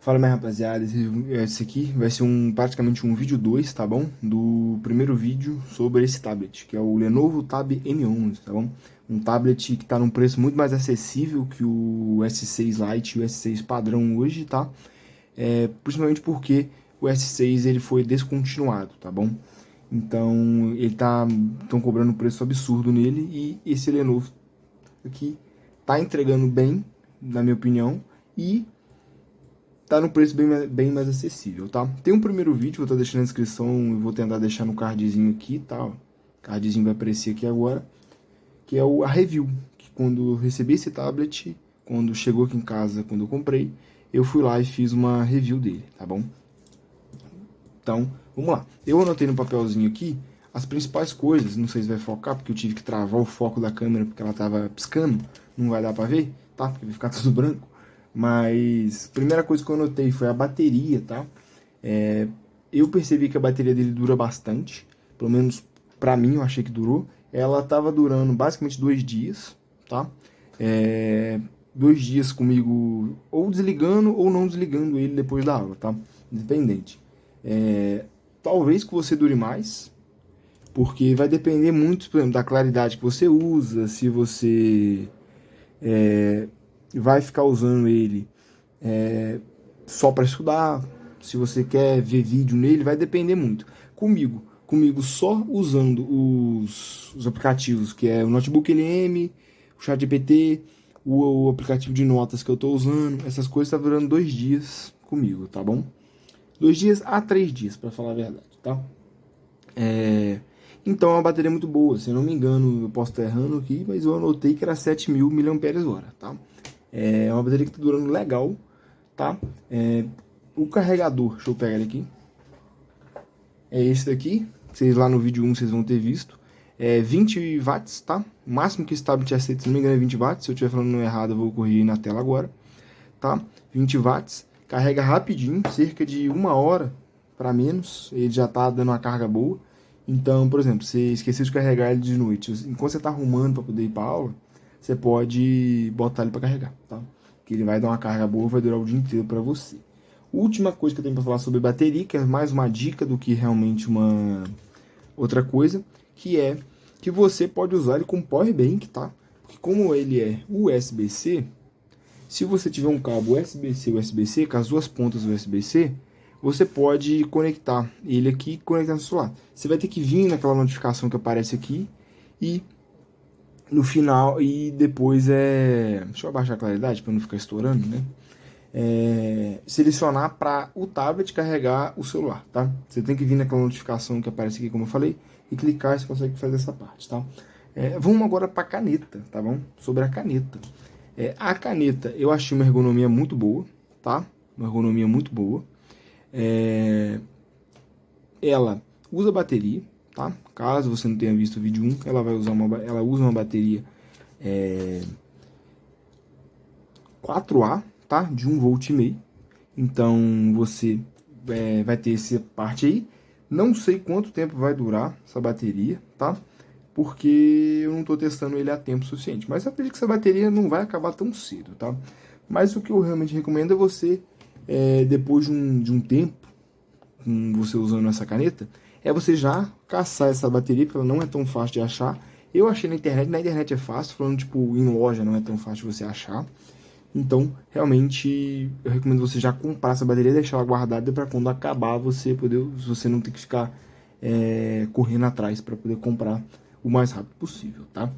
Fala, minha rapaziada, esse aqui vai ser praticamente um vídeo 2, tá bom? Do primeiro vídeo sobre esse tablet, que é o Lenovo Tab M11, tá bom? Um tablet que tá num preço muito mais acessível que o S6 Lite e o S6 padrão hoje, tá? Principalmente porque o S6 ele foi descontinuado, tá bom? Então, estão cobrando um preço absurdo nele e esse Lenovo aqui tá entregando bem, na minha opinião, e tá no preço bem mais acessível, tá? Tem um primeiro vídeo, vou estar deixando na descrição, eu vou tentar deixar no cardzinho aqui, tá? O cardzinho vai aparecer aqui agora, que é a review, que quando eu recebi esse tablet, quando chegou aqui em casa, quando eu comprei, eu fui lá e fiz uma review dele, tá bom? Então, vamos lá. Eu anotei no papelzinho aqui as principais coisas, não sei se vai focar, porque eu tive que travar o foco da câmera porque ela tava piscando, não vai dar pra ver, tá? Porque vai ficar tudo branco. Mas, primeira coisa que eu anotei foi a bateria, tá? Eu percebi que a bateria dele dura bastante, pelo menos pra mim eu achei que durou. Ela tava durando basicamente 2 dias, tá? 2 dias comigo ou desligando ou não desligando ele depois da aula, tá? Independente. Talvez que você dure mais, porque vai depender muito, por exemplo, da claridade que você usa, se você vai ficar usando ele só para estudar, se você quer ver vídeo nele, vai depender muito. Comigo só usando os aplicativos, que é o Notebook LM, o ChatGPT, o aplicativo de notas que eu estou usando, essas coisas tá durando 2 dias comigo, tá bom? 2 dias a 3 dias, para falar a verdade, tá? Então é uma bateria muito boa, se eu não me engano, eu posso estar errando aqui, mas eu anotei que era 7.000 mAh, tá? É uma bateria que está durando legal, tá? O carregador, deixa eu pegar ele aqui, é esse daqui, vocês lá no vídeo 1 vocês vão ter visto, 20 watts, tá? O máximo que esse tablet aceita, se não me engano, é 20 watts, se eu estiver falando errado eu vou corrigir na tela agora, tá? 20 watts, carrega rapidinho, cerca de 1 hora para menos, ele já tá dando uma carga boa. Então, por exemplo, você esqueceu de carregar ele de noite, enquanto você tá arrumando para poder ir para aula, você pode botar ele para carregar, tá? Que ele vai dar uma carga boa, vai durar o dia inteiro para você. Última coisa que eu tenho para falar sobre bateria, que é mais uma dica do que realmente uma outra coisa, que é que você pode usar ele com power bank, tá? Porque como ele é USB-C, se você tiver um cabo USB-C USB-C, com as duas pontas USB-C, você pode conectar ele aqui e conectar no celular. Você vai ter que vir naquela notificação que aparece aqui e no final, e depois deixa eu abaixar a claridade para não ficar estourando, né? Selecionar para o tablet carregar o celular, tá? Você tem que vir naquela notificação que aparece aqui, como eu falei, e clicar e você consegue fazer essa parte, tá? Vamos agora para a caneta, tá bom? Sobre a caneta. A caneta eu achei uma ergonomia muito boa, tá? Uma ergonomia muito boa. Ela usa bateria, tá? Caso você não tenha visto o vídeo 1, ela usa uma bateria 4A, tá? De 1,5 V. Então você vai ter essa parte aí. Não sei quanto tempo vai durar essa bateria, tá? Porque eu não estou testando ele a tempo suficiente. Mas eu acredito que essa bateria não vai acabar tão cedo, tá? Mas o que eu realmente recomendo é você, depois de um tempo, com você usando essa caneta, é você já caçar essa bateria, porque ela não é tão fácil de achar. Eu achei na internet é fácil, falando tipo, em loja não é tão fácil de você achar. Então, realmente, eu recomendo você já comprar essa bateria e deixar ela guardada para quando acabar você não ter que ficar correndo atrás para poder comprar o mais rápido possível, tá?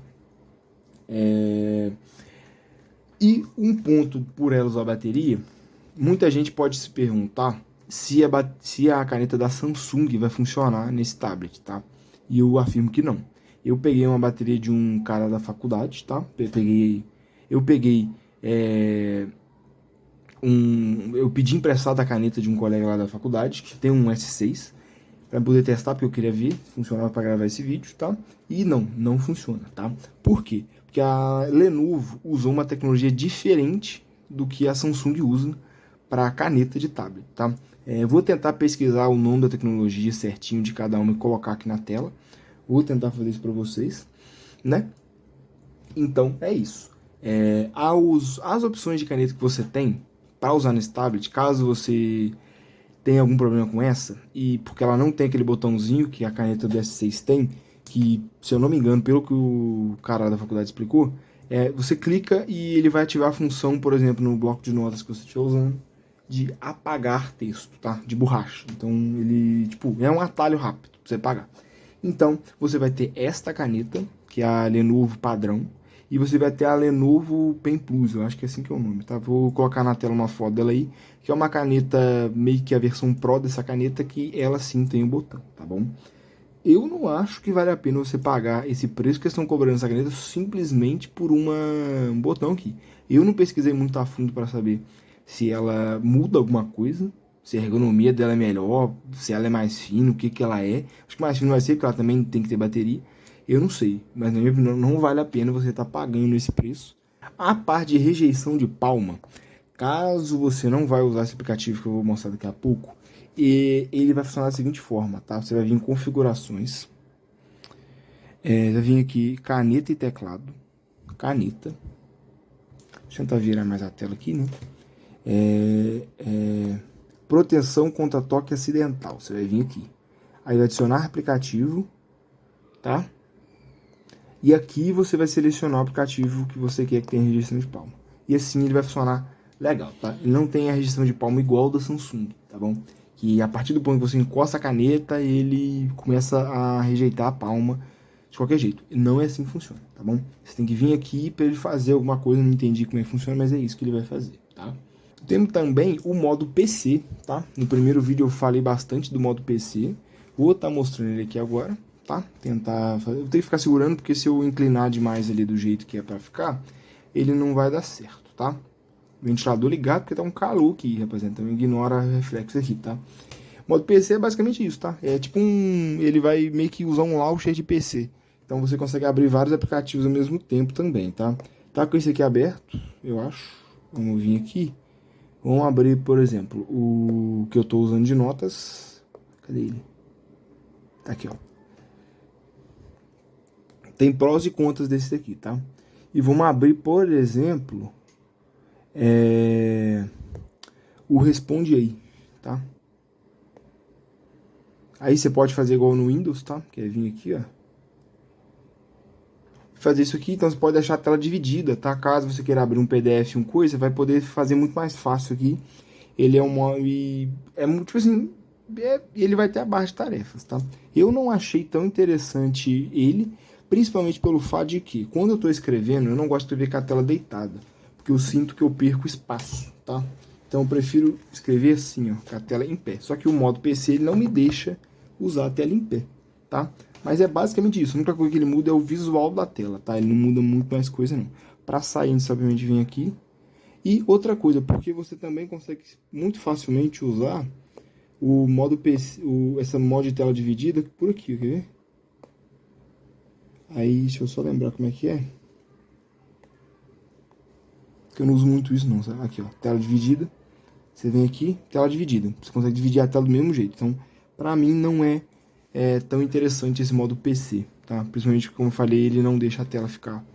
E um ponto por ela usar a bateria, muita gente pode se perguntar se a caneta da Samsung vai funcionar nesse tablet, tá? E eu afirmo que não. Eu peguei uma bateria de um cara da faculdade, tá? Eu peguei eu pedi emprestado a caneta de um colega lá da faculdade, que tem um S6, para poder testar, porque eu queria ver se funcionava para gravar esse vídeo, tá? E não funciona, tá? Por quê? Porque a Lenovo usou uma tecnologia diferente do que a Samsung usa para caneta de tablet, tá? Vou tentar pesquisar o nome da tecnologia certinho de cada uma e colocar aqui na tela. Vou tentar fazer isso para vocês, né? Então, é isso. As opções de caneta que você tem, para usar nesse tablet, caso você tenha algum problema com essa, e porque ela não tem aquele botãozinho que a caneta do S6 tem, que, se eu não me engano, pelo que o cara da faculdade explicou, você clica e ele vai ativar a função, por exemplo, no bloco de notas que você estiver usando, de apagar texto, tá? De borracha. Então, ele, tipo, é um atalho rápido pra você apagar. Então, você vai ter esta caneta, que é a Lenovo padrão, e você vai ter a Lenovo Pen Plus, eu acho que é assim que é o nome, tá? Vou colocar na tela uma foto dela aí, que é uma caneta, meio que a versão Pro dessa caneta, que ela sim tem o botão, tá bom? Eu não acho que vale a pena você pagar esse preço que eles estão cobrando essa caneta simplesmente por um botão aqui. Eu não pesquisei muito a fundo para saber se ela muda alguma coisa, se a ergonomia dela é melhor, se ela é mais fina, o que que ela é. Acho que mais fino vai ser, porque ela também tem que ter bateria. Eu não sei, mas na minha opinião não vale a pena você estar pagando esse preço. A parte de rejeição de palma, caso você não vai usar esse aplicativo que eu vou mostrar daqui a pouco, e ele vai funcionar da seguinte forma, tá? Você vai vir em configurações, vai vir aqui caneta e teclado, caneta, deixa eu tentar virar mais a tela aqui, né? Proteção contra toque acidental, você vai vir aqui, aí vai adicionar aplicativo, tá? E aqui você vai selecionar o aplicativo que você quer que tenha rejeição de palma. E assim ele vai funcionar legal, tá? Ele não tem a rejeição de palma igual ao da Samsung, tá bom? Que a partir do ponto que você encosta a caneta, ele começa a rejeitar a palma de qualquer jeito. Não é assim que funciona, tá bom? Você tem que vir aqui para ele fazer alguma coisa, não entendi como é que funciona, mas é isso que ele vai fazer, tá? Temos também o modo PC, tá? No primeiro vídeo eu falei bastante do modo PC. Vou estar mostrando ele aqui agora, tá? Tentar fazer. Eu tenho que ficar segurando, porque se eu inclinar demais ali do jeito que é para ficar, ele não vai dar certo, tá? Ventilador ligado, porque tá um calor aqui, rapaziada. Então ignora o reflexo aqui, tá? O modo PC é basicamente isso, tá? É tipo ele vai meio que usar um launcher de PC. Então você consegue abrir vários aplicativos ao mesmo tempo também, tá? Tá com esse aqui aberto, eu acho. Vamos vir aqui. Vamos abrir, por exemplo, o que eu estou usando de notas. Cadê ele? Tá aqui, ó. Tem prós e contras desse daqui, tá? E vamos abrir, por exemplo, o Responde Aí, tá? Aí você pode fazer igual no Windows, tá? Que é vir aqui, ó. Fazer isso aqui, então você pode deixar a tela dividida, tá? Caso você queira abrir um PDF, uma coisa, você vai poder fazer muito mais fácil aqui. Ele é tipo assim, ele vai ter a barra de tarefas, tá? Eu não achei tão interessante ele, principalmente pelo fato de que, quando eu tô escrevendo, eu não gosto de escrever com a tela deitada, porque eu sinto que eu perco espaço, tá? Então eu prefiro escrever assim, ó, com a tela em pé. Só que o modo PC, ele não me deixa usar a tela em pé, tá? Mas é basicamente isso. A única coisa que ele muda é o visual da tela, tá? Ele não muda muito mais coisa, não. Para sair, você obviamente vem aqui. E outra coisa, porque você também consegue muito facilmente usar o modo PC, essa modo de tela dividida por aqui, quer ver? Aí, deixa eu só lembrar como é que é. Que eu não uso muito isso não, sabe? Aqui, ó, tela dividida. Você vem aqui, tela dividida. Você consegue dividir a tela do mesmo jeito. Então, pra mim não é tão interessante esse modo PC, tá? Principalmente, como eu falei, ele não deixa a tela ficar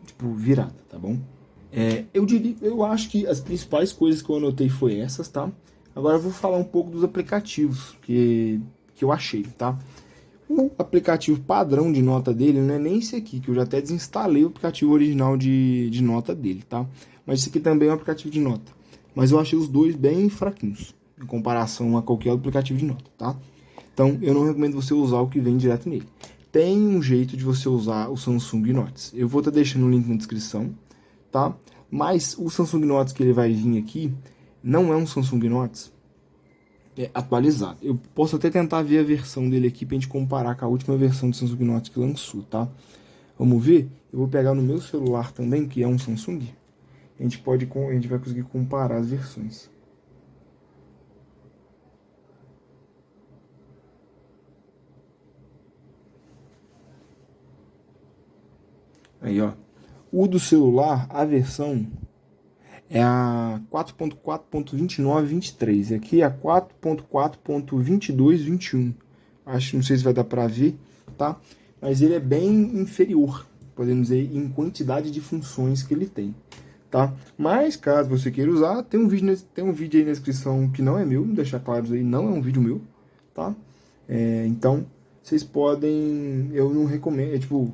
tipo, virada, tá bom? Eu acho que as principais coisas que eu anotei foi essas, tá? Agora eu vou falar um pouco dos aplicativos que eu achei, tá? O aplicativo padrão de nota dele não é nem esse aqui, que eu já até desinstalei o aplicativo original de nota dele, tá? Mas esse aqui também é um aplicativo de nota. Mas eu achei os dois bem fraquinhos, em comparação a qualquer outro aplicativo de nota, tá? Então eu não recomendo você usar o que vem direto nele. Tem um jeito de você usar o Samsung Notes. Eu vou estar deixando o link na descrição, tá? Mas o Samsung Notes que ele vai vir aqui não é um Samsung Notes atualizado. Eu posso até tentar ver a versão dele aqui pra gente comparar com a última versão do Samsung Notes que lançou, tá? Vamos ver? Eu vou pegar no meu celular também, que é um Samsung. A gente vai conseguir comparar as versões. Aí, ó. O do celular, a versão é a 4.4.29.23. Aqui é a 4.4.22.21. Acho, não sei se vai dar para ver, tá? Mas ele é bem inferior, podemos dizer, em quantidade de funções que ele tem. tá? Mas, caso você queira usar, tem um vídeo aí na descrição que não é meu, vou deixar claro isso aí, não é um vídeo meu, tá? Então, vocês podem, eu não recomendo, tipo,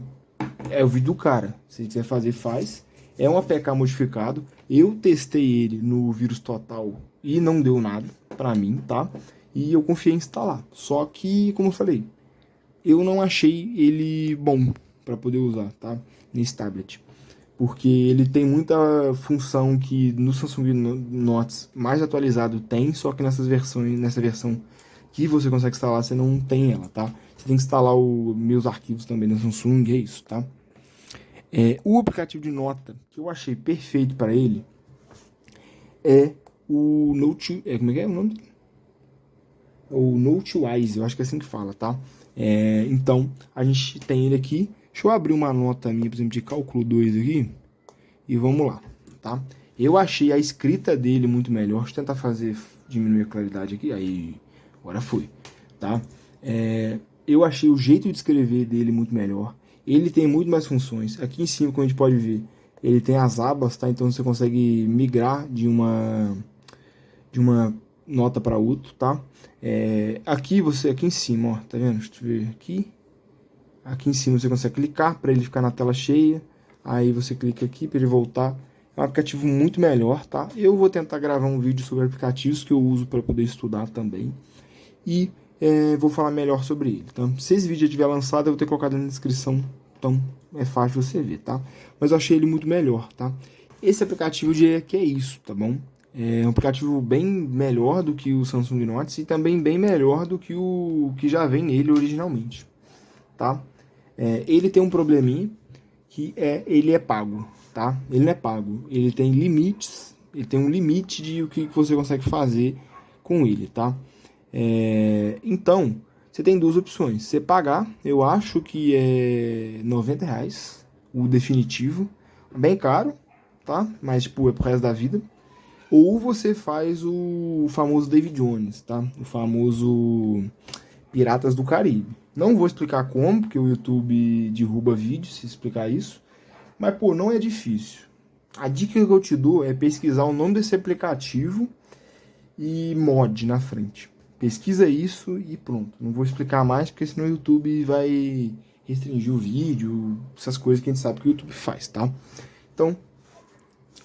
é o vídeo do cara, se quiser fazer, faz. É um APK modificado, eu testei ele no vírus total e não deu nada pra mim, tá? E eu confiei em instalar, só que, como eu falei, eu não achei ele bom para poder usar, tá? Nesse tablet. Porque ele tem muita função que no Samsung Note mais atualizado tem, só que nessa versão que você consegue instalar, você não tem ela, tá? Você tem que instalar os meus arquivos também da Samsung, é isso, tá? O aplicativo de nota que eu achei perfeito para ele é o Note. Como é que é o nome? O Notewise, eu acho que é assim que fala, tá? Então, a gente tem ele aqui. Deixa eu abrir uma nota minha, por exemplo, de cálculo 2 aqui. E vamos lá, tá? Eu achei a escrita dele muito melhor. Deixa eu tentar diminuir a claridade aqui. Aí, agora foi, tá? Eu achei o jeito de escrever dele muito melhor. Ele tem muito mais funções. Aqui em cima, como a gente pode ver, ele tem as abas, tá? Então você consegue migrar de uma nota para outra, tá? Aqui em cima, ó, tá vendo? Deixa eu ver aqui. Aqui em cima você consegue clicar para ele ficar na tela cheia. Aí você clica aqui para ele voltar. É um aplicativo muito melhor, tá? Eu vou tentar gravar um vídeo sobre aplicativos que eu uso para poder estudar também. E vou falar melhor sobre ele, tá? Se esse vídeo já tiver lançado, eu vou ter colocado na descrição. Então é fácil você ver, tá? Mas eu achei ele muito melhor, tá? Esse aplicativo eu diria que é isso, tá bom? É um aplicativo bem melhor do que o Samsung Note e também bem melhor do que o que já vem nele originalmente, tá? Ele tem um probleminha que ele é pago, tá? Ele não é pago, ele tem limites, ele tem um limite de o que você consegue fazer com ele, tá? Então, você tem duas opções. Você pagar, eu acho que é R$ 90, o definitivo, bem caro, tá? Mas, tipo, é pro resto da vida. Ou você faz o famoso David Jones, tá? O famoso Piratas do Caribe. Não vou explicar como, porque o YouTube derruba vídeo se explicar isso. Mas, pô, não é difícil. A dica que eu te dou é pesquisar o nome desse aplicativo e mod na frente. Pesquisa isso e pronto. Não vou explicar mais, porque senão o YouTube vai restringir o vídeo, essas coisas que a gente sabe que o YouTube faz, tá? Então,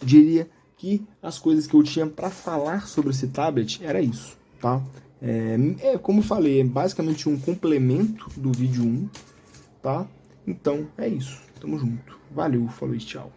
diria que as coisas que eu tinha para falar sobre esse tablet era isso, tá? Como eu falei, é basicamente um complemento do vídeo 1, tá? Então, é isso. Tamo junto. Valeu, falou e tchau.